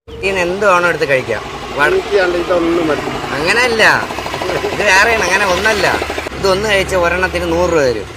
എന്തുവാണോ എടുത്ത് കഴിക്കാം. അങ്ങനെയല്ല, ഇത് വേറെയാണ്, അങ്ങനെ ഒന്നല്ല. ഇതൊന്ന് കഴിച്ച ഒരെണ്ണത്തിന് 100 രൂപ തരും.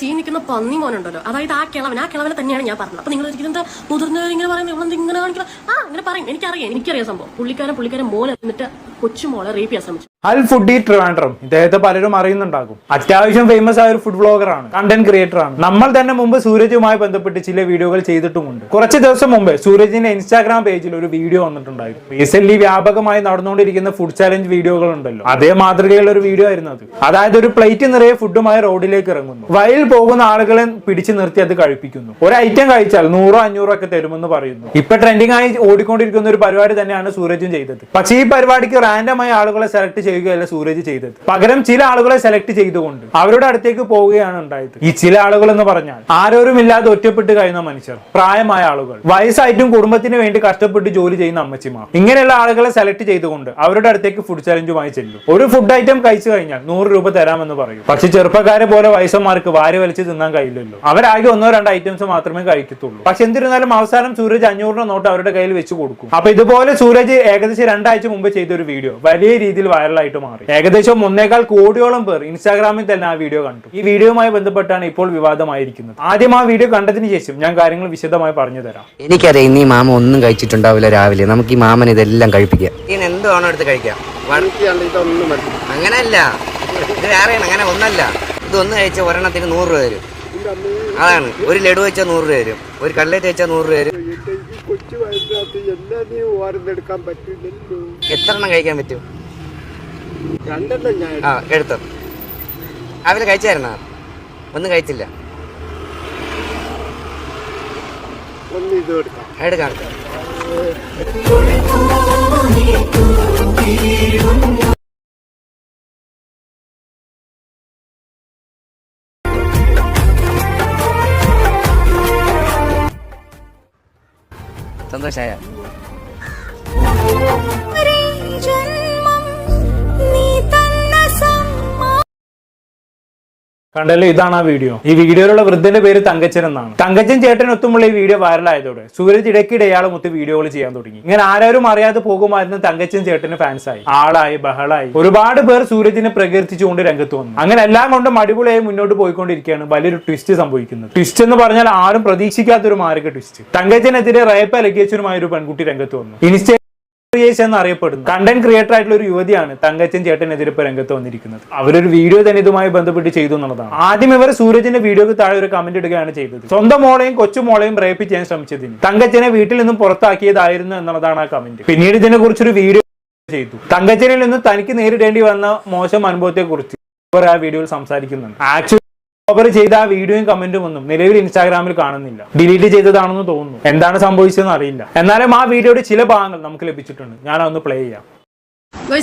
ഈ നിൽക്കുന്ന പന്നി മോനുണ്ടല്ലോ, അതായത് ആ കിളവനെ തന്നെയാണ് ഞാൻ പറഞ്ഞത്. അപ്പൊ നിങ്ങൾ എന്താ മുതിർന്നവർ ഇങ്ങനെ പറയുന്നത്, ഇവിടെ ഇങ്ങനെ കാണിക്കണം, ഇങ്ങനെ പറയും. എനിക്കറിയാം സംഭവം. പുള്ളിക്കാരൻ മോനെ എന്നിട്ട് കൊച്ചുമോളെ റേപ്പ് ചെയ്യാൻ ശ്രമിച്ചു. അൽ ഫുഡി ട്രിവാൻഡ്രം, ഇദ്ദേഹത്തെ പലരും അറിയുന്നുണ്ടാകും. അത്യാവശ്യം ഫേമസ് ആയ ഒരു ഫുഡ് വ്ളോഗർ ആണ്, കണ്ടന്റ് ക്രിയേറ്റർ ആണ്. നമ്മൾ തന്നെ മുമ്പ് സൂരജുമായി ബന്ധപ്പെട്ട് ചില വീഡിയോകൾ ചെയ്തിട്ടുമുണ്ട്. കുറച്ച് ദിവസം മുമ്പ് സൂരജിന്റെ ഇൻസ്റ്റാഗ്രാം പേജിൽ ഒരു വീഡിയോ വന്നിട്ടുണ്ടായിരുന്നു. റീസെന്റ് വ്യാപകമായി നടന്നുകൊണ്ടിരിക്കുന്ന ഫുഡ് ചാലഞ്ച് വീഡിയോകൾ ഉണ്ടല്ലോ, അതേ മാതൃകയുള്ള ഒരു വീഡിയോ ആയിരുന്നു അത്. അതായത് ഒരു പ്ലേറ്റ് നിറയെ ഫുഡുമായി റോഡിലേക്ക് ഇറങ്ങുന്നു, വഴിയിൽ പോകുന്ന ആളുകളെ പിടിച്ചു നിർത്തി അത് കഴിപ്പിക്കുന്നു. ഒരു ഐറ്റം കഴിച്ചാൽ 100-500 ഒക്കെ തരുമെന്ന് പറയുന്നു. ഇപ്പൊ ട്രെൻഡിംഗ് ആയി ഓടിക്കൊണ്ടിരിക്കുന്ന ഒരു പരിപാടി തന്നെയാണ് സൂരജും ചെയ്തത്. പക്ഷേ ഈ പരിപാടിക്ക് റാൻഡമായി ആളുകളെ സെലക്ട് ചെയ്യുകയല്ല സൂരജ് ചെയ്തത്. പകരം ചില ആളുകളെ സെലക്ട് ചെയ്തുകൊണ്ട് അവരുടെ അടുത്തേക്ക് പോവുകയാണ് ഉണ്ടായത്. ഈ ചില ആളുകൾ എന്ന് പറഞ്ഞാൽ ആരോരുമില്ലാതെ ഒറ്റപ്പെട്ട് കഴിയുന്ന മനുഷ്യർ, പ്രായമായ ആളുകൾ, വയസ്സായിട്ടും കുടുംബത്തിന് വേണ്ടി കഷ്ടപ്പെട്ട് ജോലി ചെയ്യുന്ന അമ്മച്ചിമാർ, ഇങ്ങനെയുള്ള ആളുകളെ സെലക്ട് ചെയ്തുകൊണ്ട് അവരുടെ അടുത്തേക്ക് ഫുഡ് ചലഞ്ചുമായി ചെല്ലും. ഒരു ഫുഡ് ഐറ്റം കഴിച്ചു കഴിഞ്ഞാൽ 100 രൂപ തരാമെന്ന് പറയും. പക്ഷെ ചെറുപ്പക്കാരെ പോലെ വയസ്സന്മാർക്ക് വാരി വലിച്ച് തിന്നാൻ കഴിയില്ലല്ലോ. അവരാകെ 1-2 ഐറ്റംസ് മാത്രമേ കഴിക്കത്തുള്ളൂ. പക്ഷെ എന്തിരുന്നാലും അവസാനം സൂരജ് 500 നോട്ട് അവരുടെ കയ്യിൽ വെച്ച് കൊടുക്കും. അപ്പൊ ഇതുപോലെ സൂരജ് ഏകദേശം 2 ആഴ്ച മുമ്പ് ചെയ്തൊരു വീഡിയോ വലിയ രീതിയിൽ വൈറലായിട്ട് മാറി. ഏകദേശം 1.25 കോടിയോളം പേർ ഇൻസ്റ്റാഗ്രാമിൽ തന്നെ ആ വീഡിയോ കണ്ടു. ഈ വീഡിയോയുമായി ബന്ധപ്പെട്ടാണ് ഇപ്പോൾ വിവാദമായിരിക്കുന്നത്. ആദ്യം ആ വീഡിയോ കണ്ടതിന് ശേഷം ഞാൻ കാര്യങ്ങൾ വിശദമായി പറഞ്ഞു തരാം. എനിക്കറിയാം ഇന്ന് ഈ മാമ ഒന്നും കഴിച്ചിട്ടുണ്ടാവില്ല രാവിലെ. നമുക്ക് ഈ മാമൻ ഇതെല്ലാം കഴിപ്പിക്കാം. എന്തുവാണോ എടുത്ത് കഴിക്കാം. അങ്ങനെയല്ല, ഇത് വേറെയാണ്, അങ്ങനെ ഒന്നല്ല. ഇതൊന്ന് കഴിച്ച ഒരെണ്ണത്തിന് 100 രൂപ തരും. അതാണ്, ഒരു ലഡു വെച്ചാൽ 100 രൂപ തരും, ഒരു കട്ട്ലേറ്റ് വെച്ചാൽ 100 രൂപ തരും. എത്ര എണ്ണം കഴിക്കാൻ പറ്റും? എടുത്തോ. രാവിലെ കഴിച്ചായിരുന്ന? ഒന്നും കഴിച്ചില്ല. എടുക്കാം. സന്തോഷായ? കണ്ടല്ലോ, ഇതാണ് ആ വീഡിയോ. ഈ വീഡിയോയിലുള്ള വൃദ്ധന്റെ പേര് തങ്കച്ചൻ എന്നാണ്. തങ്കച്ചൻ ചേട്ടനൊത്തുമുള്ള ഈ വീഡിയോ വൈറലായതോടെ സൂരജ് ഇടയ്ക്കിടെ ഇയാളെ മൊത്തം വീഡിയോകൾ ചെയ്യാൻ തുടങ്ങി. ഇങ്ങനെ ആരും അറിയാതെ പോകുമായിരുന്നു തങ്കച്ചൻ ചേട്ടന് ഫാൻസായി, ആളായി, ബഹളായി. ഒരുപാട് പേർ സൂരജിനെ പ്രകീർത്തിച്ചുകൊണ്ട് രംഗത്ത് വന്നു. അങ്ങനെ എല്ലാം കൊണ്ടും അടിപൊളിയായി മുന്നോട്ട് പോയിക്കൊണ്ടിരിക്കുകയാണ്. വലിയൊരു ട്വിസ്റ്റ് സംഭവിക്കുന്നത്. ട്വിസ്റ്റ് എന്ന് പറഞ്ഞാൽ ആരും പ്രതീക്ഷിക്കാത്തൊരു മാരക ട്വിസ്റ്റ്. തങ്കച്ചനെതിരെ റേപ്പ് അലിഗേഷനുമായ ഒരു പെൺകുട്ടി രംഗത്ത് വന്നു. എന്നറിയപ്പെടുന്നു കണ്ടന്റ് ക്രിയേറ്റർ ആയിട്ടുള്ള ഒരു യുവതിയാണ് തങ്കച്ചൻ ചേട്ടനെതിരെ ഇപ്പൊ രംഗത്ത് വന്നിരിക്കുന്നത്. അവരൊരു വീഡിയോ തന്നെ ഇതുമായി ബന്ധപ്പെട്ട് ചെയ്തു എന്നുള്ളതാണ്. ആദ്യം ഇവർ സൂരജിന്റെ വീഡിയോക്ക് താഴെ ഒരു കമന്റ് ഇടുകയാണ് ചെയ്തത്. സ്വന്തം മോളെയും കൊച്ചുമോളെയും റേപ്പ് ചെയ്യാൻ ശ്രമിച്ചതിന് തങ്കച്ചനെ വീട്ടിൽ നിന്നും പുറത്താക്കിയതായിരുന്നു എന്നുള്ളതാണ് ആ കമന്റ്. പിന്നീട് ഇതിനെ കുറിച്ചൊരു വീഡിയോ ചെയ്തു. തങ്കച്ചനിൽ നിന്ന് തനിക്ക് നേരിടേണ്ടി വന്ന മോശം അനുഭവത്തെ കുറിച്ച് ഇവർ ആ വീഡിയോയിൽ സംസാരിക്കുന്നുണ്ട്. ആക്ച്വലി ചെയ്ത ആ വീഡിയോയും കമന്റും ഒന്നും നിലവിൽ ഇൻസ്റ്റാഗ്രാമിൽ കാണുന്നില്ല. ഡിലീറ്റ് ചെയ്തതാണെന്ന് തോന്നുന്നു. എന്താണ് സംഭവിച്ചതെന്ന് അറിയില്ല. എന്നാലും ആ വീഡിയോയുടെ ചില ഭാഗങ്ങൾ നമുക്ക് ലഭിച്ചിട്ടുണ്ട്. ഞാൻ അതൊന്ന് പ്ലേ ചെയ്യാം.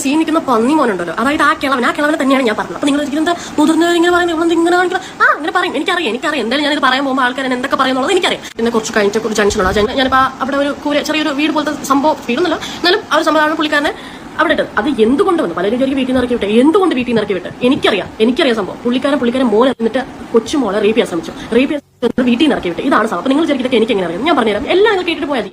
ഈ നിൽക്കുന്ന പന്നി മോനുണ്ടല്ലോ, അതായത് ആ കിളവനെ തന്നെയാണ് ഞാൻ പറഞ്ഞത്. അപ്പൊ നിങ്ങൾ എന്താ മുതിർന്നവർ ഇങ്ങനെ പറയുന്നത്, ഇവിടെ ഇങ്ങനെ കാണിക്കണം, ഇങ്ങനെ പറയും. എനിക്കറിയാം. എന്തായാലും ഞാനിത് പറയാൻ പോകുമ്പോൾ ആൾക്കാർ എന്തൊക്കെ പറയുന്നുള്ളത് എനിക്കറിയാം. പിന്നെ കുറച്ച് കഴിഞ്ഞിട്ട് ഒരു ജംഗ്ഷനുള്ള ഞാനിപ്പോ അവിടെ ഒരു ചെറിയൊരു വീട് പോലത്തെ സംഭവം, വീടൊന്നുമല്ല, എന്നാലും ആ ഒരു സംഭവമാണ് പുള്ളിക്കാരനെ അവിടെ ഇട്ടത്. അത് എന്തുകൊണ്ട് വന്നു? പലരും എനിക്ക് വീട്ടിൽ നിന്ന് ഇറക്കി വിട്ട്. എന്തുകൊണ്ട് വീട്ടിൽ നിന്ന് ഇറക്കി വിട്ട്? എനിക്കറിയാം സംഭവം. പുള്ളിക്കാരൻ മോനെ എന്നിട്ട് കൊച്ചുമോളെ റേപ്പ് ചെയ്യാൻ ശ്രമിച്ചു. വീട്ടിൽ നിന്ന് ഇറക്കി വിട്ട്. ഇതാണ് സംഭവം. നിങ്ങൾ വിചാരിക്കുന്നത് എനിക്ക് എങ്ങനെ അറിയാം? ഞാൻ പറഞ്ഞുതരാം. എല്ലാം നിങ്ങൾ കേട്ടിട്ട് പോയാൽ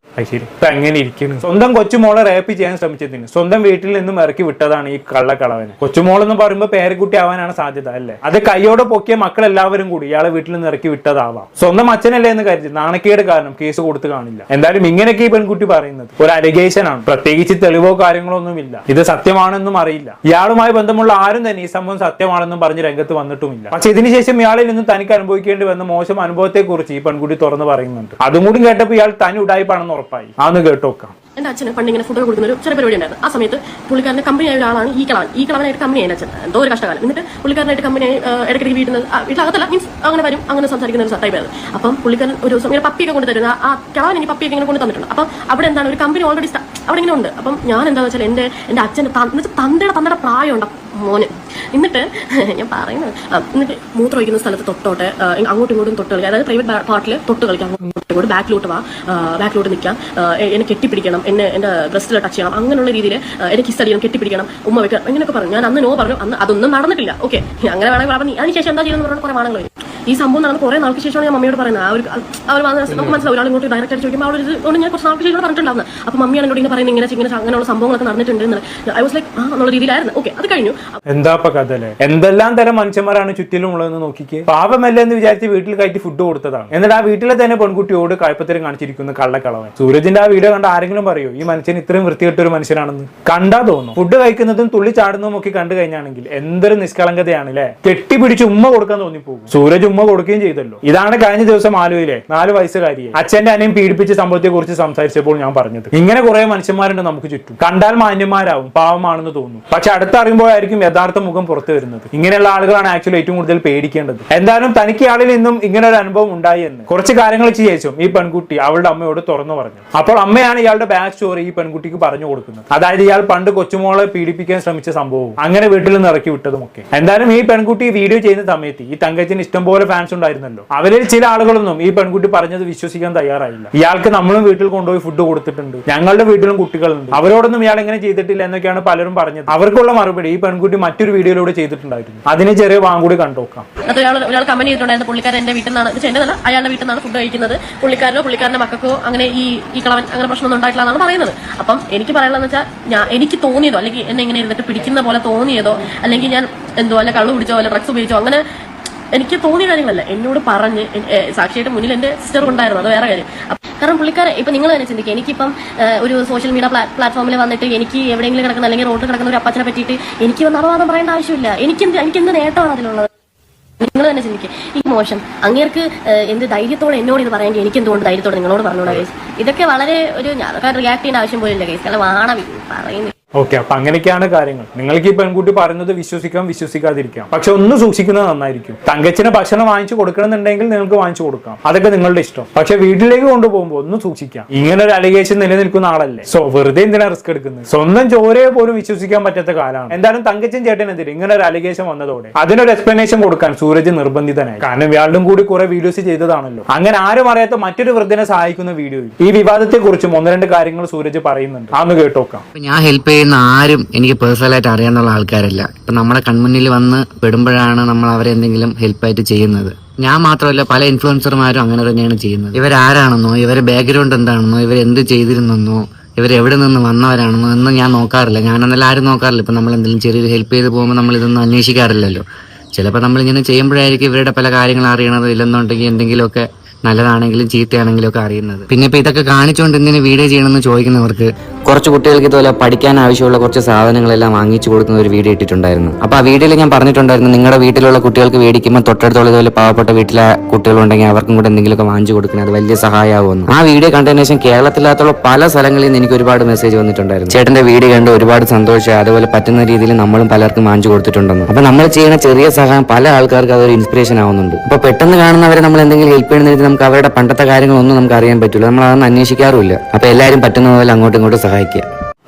എങ്ങനെ ഇരിക്കുന്നു? സ്വന്തം കൊച്ചുമോളെ റേപ്പ് ചെയ്യാൻ ശ്രമിച്ചതിന് സ്വന്തം വീട്ടിൽ നിന്നും ഇറക്കി വിട്ടതാണ് ഈ കള്ളക്കളവന്. കൊച്ചുമോളെന്ന് പറയുമ്പോൾ പേരക്കുട്ടി ആവാനാണ് സാധ്യത അല്ലേ? അത് കൈയോടെ പൊക്കിയ മക്കളെല്ലാവരും കൂടി ഇയാളെ വീട്ടിൽ നിന്ന് ഇറക്കി വിട്ടതാവാം. സ്വന്തം അച്ഛനല്ലേ എന്ന് കരുതി നാണക്കേട് കാരണം കേസ് കൊടുത്ത് കാണില്ല. എന്തായാലും ഇങ്ങനെയൊക്കെ ഈ പെൺകുട്ടി പറയുന്നത് ഒരു അലിഗേഷൻ ആണ്. പ്രത്യേകിച്ച് തെളിവോ കാര്യങ്ങളോ ഒന്നുമില്ല. ഇത് സത്യമാണെന്നും അറിയില്ല. ഇയാളുമായി ബന്ധമുള്ള ആരും തന്നെ ഈ സംഭവം സത്യമാണെന്നും പറഞ്ഞ് രംഗത്ത് വന്നിട്ടുമില്ല. പക്ഷെ ഇതിനുശേഷം ഇയാളിൽ നിന്ന് തനിക്ക് അനുഭവിക്കേണ്ടി വന്ന മോശം അനുഭവത്തെ കുറിച്ച് ഈ പെൺകുട്ടി തുറന്ന് പറയുന്നുണ്ട്. അതും കൂടി കേട്ടപ്പോൾ ഇയാൾ തനി ഉടായിപ്പാണെന്ന് ഉറപ്പായി. അതൊന്ന് കേട്ടോക്കാം. എന്റെ അച്ഛന് പണ്ട് ഇങ്ങനെ ഫുഡ് കൊടുക്കുന്ന ഒരു ചെറിയ പരിപാടി ഉണ്ടായിരുന്നു. ആ സമയത്ത് പുള്ളിക്കാരന്റെ കമ്പനി ആയ ഒരാളാണ് ഈ കളവനായിട്ട് കമ്പനി ആയ അച്ഛൻ. എന്തോ ഒരു കഷ്ടകാലം. എന്നിട്ട് പുള്ളിക്കാരനായിട്ട് കമ്പനി ഇടയ്ക്കിടയ്ക്ക് വീട്ടിനകത്തല്ല, മീൻസ് അങ്ങനെ വരും, അങ്ങനെ സംസാരിക്കുന്ന ഒരു ടൈപ്പ് ആയിരുന്നു. അപ്പം പുള്ളിക്കാരൻ ഒരു ദിവസം ഇങ്ങനെ പപ്പിയൊക്കെ കൊണ്ട് തരുന്ന ആ കളവൻ എനിക്ക് പപ്പിയൊക്കെ ഇങ്ങനെ കൊണ്ട് തന്നിട്ടുണ്ട്. അപ്പം അവിടെ എന്താണ് ഒരു കമ്പനി ഓൾറെഡി അവിടെ ഇങ്ങനെ ഉണ്ട്. അപ്പം ഞാൻ എന്താണെന്ന് വെച്ചാൽ എന്റെ അച്ഛന്റെ തന്തയുടെ പ്രായമുണ്ട് മോന്. എന്നിട്ട് ഞാൻ പറയുന്നത്, എന്നിട്ട് മൂത്രം ഒഴിക്കുന്ന സ്ഥലത്ത് തൊട്ടോട്ടെ, അങ്ങോട്ടും ഇങ്ങോട്ടും തൊട്ട് കളിക്കാം. അതായത് പ്രൈവറ്റ് പാർട്ടിൽ തൊട്ട് കളിക്കാം. അങ്ങോട്ടും ബാക്കിലോട്ട് നിൽക്കാം, എന്നെ കെട്ടിപ്പിടിക്കണം, എന്റെ ബ്രസ്റ്റിൽ ടച്ച് ചെയ്യണം, അങ്ങനെയുള്ള രീതിയിൽ എനിക്ക് കിസ് അടിക്കണം, കെട്ടിപ്പിടിക്കണം, ഉമ്മ വെക്കണം, അങ്ങനെയൊക്കെ പറഞ്ഞു. ഞാൻ അന്ന് നോ പറഞ്ഞു. അന്ന് അതൊന്നും നടന്നിട്ടില്ല. ഓക്കെ, അങ്ങനെ വേണമെങ്കിൽ പറഞ്ഞു. അതിനുശേഷം എന്താ ചെയ്യുന്നത് പറഞ്ഞാൽ കുറെ വാണങ്ങൾ വരും. ഈ സംഭവം നടന്ന് കുറെ നാൾക്ക് ശേഷമാണ് ഞാൻ മമ്മിയോട് പറയുന്നത്. അവർ നമുക്ക് മനസ്സിലാവും ഒരാൾ ഇങ്ങോട്ട് ഡയറക്റ്റ് ആയിട്ട് ചോദിക്കുമ്പോൾ അവൾ ഞാൻ കുറച്ച് നാൾക്ക് ശേഷം പറഞ്ഞിട്ടുണ്ടാവുന്നത്. അപ്പോൾ മമ്മിയാണ് എന്നോട് ഇങ്ങനെ പറയുന്നത് ഇങ്ങനെ അങ്ങനെയുള്ള സംഭവങ്ങളൊക്കെ നടന്നിട്ടുണ്ട് എന്ന്. ഐ വാസ് ലൈക്ക് എന്നുള്ള രീതിയിലായിരുന്നു. ഓക്കെ, അത് കഴിഞ്ഞു. എന്താ കഥ അല്ലേ? എന്തെല്ലാം തരം മനുഷ്യന്മാരാണ് ചുറ്റിലും ഉള്ളതെന്ന് നോക്കിക്ക്. പാപമല്ല എന്ന് വിചാരിച്ച് വീട്ടിൽ കയറ്റി ഫുഡ് കൊടുത്തതാണ്. എന്നിട്ട് ആ വീട്ടിലെ തന്നെ പെൺകുട്ടിയോട് കായ്പത്തരം കാണിച്ചിരിക്കുന്ന കള്ളക്കളവൻ. സൂരജിന്റെ ആ വീഡിയോ കണ്ട ആരെങ്കിലും പറയോ ഈ മനുഷ്യൻ ഇത്രയും വൃത്തികെട്ട ഒരു മനുഷ്യനാണെന്ന്? കണ്ടാ തോന്നും. ഫുഡ് കഴിക്കുന്നതും തുള്ളി ചാടുന്നതും ഒക്കെ കണ്ടു കഴിഞ്ഞാണെങ്കിൽ എന്തൊരു നിഷ്കളങ്കതയാണ് അല്ലെ. കെട്ടിപ്പിടിച്ച് ഉമ്മ കൊടുക്കാൻ തോന്നിപ്പോകും. സൂരജ് ഉമ്മ കൊടുക്കുകയും ചെയ്തല്ലോ. ഇതാണ് കഴിഞ്ഞ ദിവസം ആലുവയിലെ 4 വയസ്സുകാരിയെ അച്ഛന്റെ അനിയൻ പീഡിപ്പിച്ച സംഭവത്തെ കുറിച്ച് സംസാരിച്ചപ്പോൾ ഞാൻ പറഞ്ഞത്. ഇങ്ങനെ കുറെ മനുഷ്യന്മാരുണ്ട് നമുക്ക് ചുറ്റും. കണ്ടാൽ മാന്യന്മാരാവും, പാവമാണെന്ന് തോന്നും. പക്ഷെ അടുത്തറിയുമ്പോഴായിരിക്കും യഥാർത്ഥ മുഖം പുറത്തു വരുന്നത്. ഇങ്ങനെയുള്ള ആളുകളാണ് ആക്ച്വലി ഏറ്റവും കൂടുതൽ പേടിക്കേണ്ടത്. എന്തായാലും തനിക്ക് ആളിൽ നിന്നും ഇങ്ങനെ ഒരു അനുഭവം ഉണ്ടായി എന്ന് കുറച്ച് കാര്യങ്ങൾക്ക് ശേഷം ഈ പെൺകുട്ടി അവളുടെ അമ്മയോട് തുറന്നു പറഞ്ഞു. അപ്പോൾ അമ്മയാണ് ഇയാളുടെ ബാക്ക് സ്റ്റോറി ഈ പെൺകുട്ടിക്ക് പറഞ്ഞു കൊടുക്കുന്നത്. അതായത് ഇയാൾ പണ്ട് കൊച്ചുമോളെ പീഡിപ്പിക്കാൻ ശ്രമിച്ച സംഭവവും അങ്ങനെ വീട്ടിൽ നിന്ന് ഇറക്കി വിട്ടതും ഒക്കെ. എന്തായാലും ഈ പെൺകുട്ടി വീഡിയോ ചെയ്യുന്ന സമയത്ത് ഈ തങ്കച്ചിന് ഇഷ്ടംപോലെ ഫാൻസ് ഉണ്ടായിരുന്നല്ലോ. അവരിൽ ചില ആളുകളൊന്നും ഈ പെൺകുട്ടി പറഞ്ഞത് വിശ്വസിക്കാൻ തയ്യാറായില്ല. ഇയാൾക്ക് നമ്മളും വീട്ടിൽ കൊണ്ടുപോയി ഫുഡ് കൊടുത്തിട്ടുണ്ട്, ഞങ്ങളുടെ വീട്ടിലും കുട്ടികളുണ്ട്, അവരോടൊന്നും ഇയാൾ എങ്ങനെ ചെയ്തിട്ടില്ല എന്നൊക്കെയാണ് പലരും പറഞ്ഞത്. അവർക്കുള്ള മറുപടി ഈ പെൺകുട്ടി മറ്റൊരു വീഡിയോയിലൂടെ ചെയ്തിട്ടുണ്ടായിരുന്നു. അതിന് ചെറിയ വാങ്ങൂടി കണ്ടോക്കാം. ഒരാൾ കമന്റ് ചെയ്തിട്ടുണ്ടായിരുന്നു പുള്ളിക്കാരൻ എന്റെ വീട്ടിൽ നിന്നാണ്, ചെന്നതല്ല അയാളുടെ വീട്ടിൽ നിന്നാണ് ഫുഡ് കഴിക്കുന്നത്, പുള്ളിക്കാരനോ പുള്ളിക്കാരന്റെ മക്കൾക്കോ അങ്ങനെ ഈ കളവൻ അങ്ങനെ പ്രശ്നമൊന്നും ഉണ്ടായിട്ടില്ല എന്നാണ് പറയുന്നത്. അപ്പം എനിക്ക് പറയാനുള്ളതെന്ന് വെച്ചാൽ എനിക്ക് തോന്നിയതോ അല്ലെങ്കിൽ എന്നെ ഇങ്ങനെ ഇരുന്നിട്ട് പിടിക്കുന്ന പോലെ തോന്നിയതോ അല്ലെങ്കിൽ ഞാൻ എന്തോ അല്ല കള്ളു പിടിച്ചോ അല്ല ഡ്രഗ്സ് ഉപയോഗിച്ചോ അങ്ങനെ എനിക്ക് തോന്നിയ കാര്യങ്ങളല്ല, എന്നോട് പറഞ്ഞ് സാക്ഷിയായിട്ട് മുന്നിൽ എന്റെ സിസ്റ്റർ ഉണ്ടായിരുന്നു. അത് വേറെ കാര്യം. കാരണം പുള്ളിക്കാരൻ ഇപ്പൊ നിങ്ങൾ തന്നെ ചിന്തിക്കുക, എനിക്കിപ്പം ഒരു സോഷ്യൽ മീഡിയ പ്ലാറ്റ്ഫോമിൽ വന്നിട്ട് എനിക്ക് എവിടെയെങ്കിലും കിടക്കുന്ന അല്ലെങ്കിൽ റോഡിൽ കിടക്കുന്ന ഒരു അപ്പച്ചനെ പറ്റിയിട്ട് എനിക്ക് വന്ന് അപവാദം പറയേണ്ട ആവശ്യമില്ല. എനിക്കെന്ത് നേട്ടമാണ് അതിലുള്ളത്? നിങ്ങൾ തന്നെ ചിന്തിക്കുക. ഈ മോശം അങ്ങേർക്ക് എന്ത് ധൈര്യത്തോടെ എന്നോട് ഇത് പറയാമെങ്കിൽ എനിക്ക് എന്തുകൊണ്ട് ധൈര്യത്തോടെ നിങ്ങളോട് പറഞ്ഞോടാ കേസ്? ഇതൊക്കെ വളരെ ഒരു ഞാനൊക്കെ റിയാക്ട് ചെയ്യേണ്ട ആവശ്യം പോലില്ല കേസ്. കാരണം വാണ പറയുന്നില്ല. ഓക്കെ, അപ്പൊ അങ്ങനെയൊക്കെയാണ് കാര്യങ്ങൾ. നിങ്ങൾക്ക് ഈ പെൺകുട്ടി പറയുന്നത് വിശ്വസിക്കാം, വിശ്വസിക്കാതിരിക്കാം. പക്ഷെ ഒന്ന് സൂക്ഷിക്കുന്നത് നന്നായിരിക്കും. തങ്കച്ചിന് ഭക്ഷണം വാങ്ങിച്ചു കൊടുക്കണമെന്നുണ്ടെങ്കിൽ നിങ്ങൾക്ക് വാങ്ങിച്ചു കൊടുക്കാം, അതൊക്കെ നിങ്ങളുടെ ഇഷ്ടം. പക്ഷെ വീട്ടിലേക്ക് കൊണ്ടുപോകുമ്പോൾ ഒന്ന് സൂക്ഷിക്കാം. ഇങ്ങനെ ഒരു അലിഗേഷൻ നിലനിൽക്കുന്ന ആളല്ലേ. സോ വെറുതെ എന്തിനാ റിസ്ക് എടുക്കുന്നത്? സ്വന്തം ചോരയെ പോലും വിശ്വസിക്കാൻ പറ്റാത്ത കാലമാണ്. എന്തായാലും തങ്കച്ചൻ ചേട്ടനെതിരെ ഇങ്ങനെ ഒരു അലിഗേഷൻ വന്നതോടെ അതിനൊരു എക്സ്പ്ലനേഷൻ കൊടുക്കാൻ സൂരജ് നിർബന്ധിതനായി. കാരണം ഇയാളും കൂടി കുറെ വീഡിയോസ് ചെയ്തതാണല്ലോ. അങ്ങനെ ആരും അറിയാത്ത മറ്റൊരു വൃദ്ധനെ സഹായിക്കുന്ന വീഡിയോയിൽ ഈ വിവാദത്തെ കുറിച്ചും 1-2 കാര്യങ്ങൾ സൂരജ് പറയുന്നുണ്ട്. അതൊന്ന് കേട്ടോക്കാം. ഞാൻ ഹെൽപ്പ് ചെയ്യുന്ന ആരും എനിക്ക് പേഴ്സണലായിട്ട് അറിയാനുള്ള ആൾക്കാരല്ല. ഇപ്പൊ നമ്മളെ കൺമുന്നിൽ വന്ന് പെടുമ്പോഴാണ് നമ്മൾ അവരെ എന്തെങ്കിലും ഹെൽപ്പായിട്ട് ചെയ്യുന്നത്. ഞാൻ മാത്രമല്ല, പല ഇൻഫ്ലുവൻസർമാരും അങ്ങനെ തന്നെയാണ് ചെയ്യുന്നത്. ഇവരാരാണെന്നോ ഇവരെ ബാക്ക്ഗ്രൗണ്ട് എന്താണെന്നോ ഇവരെന്ത് ചെയ്തിരുന്നെന്നോ ഇവരെവിടെ നിന്ന് വന്നവരാണെന്നോ ഒന്നും ഞാൻ നോക്കാറില്ല. ഞാനെന്നല്ല ആരും നോക്കാറില്ല. ഇപ്പൊ നമ്മൾ എന്തെങ്കിലും ചെറിയൊരു ഹെൽപ്പ് ചെയ്ത് പോകുമ്പോൾ നമ്മൾ ഇതൊന്നും അന്വേഷിക്കാറില്ലല്ലോ. ചിലപ്പോൾ നമ്മളിങ്ങനെ ചെയ്യുമ്പോഴായിരിക്കും ഇവരുടെ പല കാര്യങ്ങൾ അറിയണത്. ഇല്ലെന്നുണ്ടെങ്കിൽ എന്തെങ്കിലുമൊക്കെ നല്ലതാണെങ്കിലും ചീത്തയാണെങ്കിലും ഒക്കെ അറിയുന്നത്. പിന്നെ ഇപ്പൊ ഇതൊക്കെ കാണിച്ചുകൊണ്ട് എന്തിനു വീഡിയോ ചെയ്യണമെന്ന് ചോദിക്കുന്നവർക്ക് കുറച്ച് കുട്ടികൾക്ക് ഇതുപോലെ പഠിക്കാൻ ആവശ്യമുള്ള കുറച്ച് സാധനങ്ങളെല്ലാം വാങ്ങിച്ചു കൊടുക്കുന്ന ഒരു വീഡിയോ ഇട്ടിട്ടുണ്ടായിരുന്നു. അപ്പൊ ആ വീഡിയോയിൽ ഞാൻ പറഞ്ഞിട്ടുണ്ടായിരുന്നു, നിങ്ങളുടെ വീട്ടിലുള്ള കുട്ടികൾക്ക് മേടിക്കുമ്പോൾ തൊട്ടടുത്തുള്ള ഇതുപോലെ പാവപ്പെട്ട വീട്ടിലെ കുട്ടികളുണ്ടെങ്കിൽ അവർക്കും കൂടെ എന്തെങ്കിലുമൊക്കെ വാങ്ങിച്ചു കൊടുക്കുന്നത് അത് വലിയ സഹായമാകുമെന്ന്. ആ വീഡിയോ കണ്ടതിന് ശേഷം കേരളത്തിലകത്തുള്ള പല സ്ഥലങ്ങളിൽ നിന്ന് എനിക്ക് ഒരുപാട് മെസ്സേജ് വന്നിട്ടുണ്ടായിരുന്നു. ചേട്ടന്റെ വീഡിയോ കണ്ട് ഒരുപാട് സന്തോഷം, അതുപോലെ പറ്റുന്ന രീതിയിൽ നമ്മളും പലർക്കും വാങ്ങിച്ചു കൊടുത്തിട്ടുണ്ടെന്ന്. അപ്പൊ നമ്മൾ ചെയ്യുന്ന ചെറിയ സഹായം പല ആൾക്കാർക്ക് അതൊരു ഇൻസ്പിറേഷൻ ആവുന്നുണ്ട്. അപ്പൊ പെട്ടെന്ന് കാണുന്നവരെ നമ്മൾ എന്തെങ്കിലും ഹെൽപ്പ് ചെയ്യുന്ന നമുക്ക് അവരുടെ പണ്ടത്തെ കാര്യങ്ങളൊന്നും നമുക്ക് അറിയാൻ പറ്റില്ല. നമ്മൾ അതൊന്നും അന്വേഷിക്കാറുമില്ല. അപ്പൊ എല്ലാവരും പറ്റുന്ന പോലെ അങ്ങോട്ടും ഇങ്ങോട്ടും സഹായിക്കുക.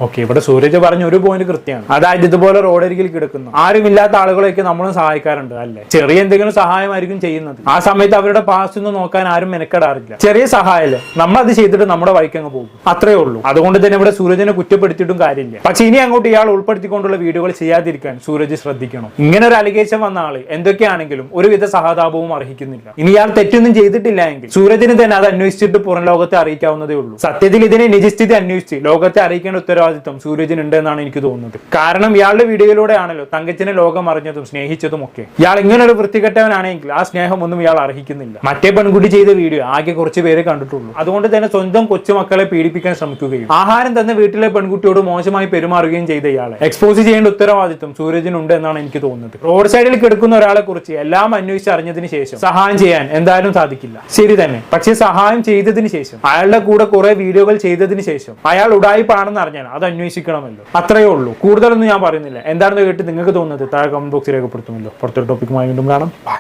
ഓക്കെ, ഇവിടെ സൂരജ് പറഞ്ഞ ഒരു പോയിന്റ് കൃത്യമാണ്. അതായത് ഇതുപോലെ റോഡരികിൽ കിടക്കുന്നു ആരുമില്ലാത്ത ആളുകളെയൊക്കെ നമ്മളും സഹായിക്കാറുണ്ട് അല്ലെ. ചെറിയ എന്തെങ്കിലും സഹായമായിരിക്കും ചെയ്യുന്നത്. ആ സമയത്ത് അവരുടെ പാസ്റ്റ് ഒന്നും നോക്കാൻ ആരും മെനക്കെടാറില്ല. ചെറിയ സഹായമല്ലേ, നമ്മൾ അത് ചെയ്തിട്ട് നമ്മുടെ വഴിക്കങ്ങ് പോകും, അത്രേ ഉള്ളൂ. അതുകൊണ്ട് തന്നെ ഇവിടെ സൂരജിനെ കുറ്റപ്പെടുത്തിയിട്ടും കാര്യമില്ല. പക്ഷെ ഇനി അങ്ങോട്ട് ഇയാൾ ഉൾപ്പെടുത്തിക്കൊണ്ടുള്ള വീഡിയോകൾ ചെയ്യാതിരിക്കാൻ സൂരജ് ശ്രദ്ധിക്കണം. ഇങ്ങനെ ഒരു അലിഗേഷൻ വന്ന ആള് എന്തൊക്കെയാണെങ്കിലും ഒരുവിധ സഹതാപവും അർഹിക്കുന്നില്ല. ഇനി ഇയാൾ തെറ്റൊന്നും ചെയ്തിട്ടില്ല എങ്കിൽ സൂരജിന് തന്നെ അത് അന്വേഷിച്ചിട്ട് പുറം ലോകത്തെ അറിയിക്കാവുന്നതേ ഉള്ളൂ. സത്യത്തിൽ ഇതിനെ നിജസ്ഥിതി അന്വേഷിച്ച് ലോകത്തെ അറിയിക്കേണ്ട ഉത്തരവാദിത്വം സൂരജിനുണ്ട് എന്നാണ് എനിക്ക് തോന്നുന്നത്. കാരണം ഇയാളുടെ വീഡിയോയിലൂടെ ആണല്ലോ തങ്കച്ചിനെ ലോകം അറിഞ്ഞതും സ്നേഹിച്ചതും ഒക്കെ. ഇയാൾ ഇങ്ങനെ ഒരു വൃത്തികെട്ടവനാണെങ്കിൽ ആ സ്നേഹം ഒന്നും ഇയാൾ അർഹിക്കുന്നില്ല. മറ്റേ പെൺകുട്ടി ചെയ്ത വീഡിയോ ആകെ കുറച്ച് പേരെ കണ്ടിട്ടുള്ളൂ. അതുകൊണ്ട് തന്നെ സ്വന്തം കൊച്ചുമക്കളെ പീഡിപ്പിക്കാൻ ശ്രമിക്കുകയും ആഹാരം തന്ന വീട്ടിലെ പെൺകുട്ടിയോട് മോശമായി പെരുമാറുകയും ചെയ്ത ഇയാളെ എക്സ്പോസ് ചെയ്യേണ്ട ഉത്തരവാദിത്വം സൂരജിനുണ്ട് എന്നാണ് എനിക്ക് തോന്നുന്നത്. റോഡ് സൈഡിൽ കിടക്കുന്ന ഒരാളെ കുറിച്ച് എല്ലാം അന്വേഷിച്ച് അറിഞ്ഞതിന് ശേഷം സഹായം ചെയ്യാൻ എന്തായാലും സാധിക്കില്ല, ശരി തന്നെ. പക്ഷേ സഹായം ചെയ്തതിന് ശേഷം അയാളുടെ കൂടെ കുറെ വീഡിയോകൾ ചെയ്തതിന് ശേഷം അയാൾ ഉടായിപ്പാണെന്ന് അറിഞ്ഞാൽ അത് അന്വേഷിക്കണമല്ലോ, അത്രയേ ഉള്ളൂ. കൂടുതലൊന്നും ഞാൻ പറയുന്നില്ല. എന്താണെന്ന് കേട്ട് നിങ്ങൾക്ക് തോന്നുന്നത് താഴെ കമന്റ് ബോക്സിൽ രേഖപ്പെടുത്തുമല്ലോ. പുറത്തൊരു ടോപ്പിക്കുമായി വീണ്ടും കാണാം.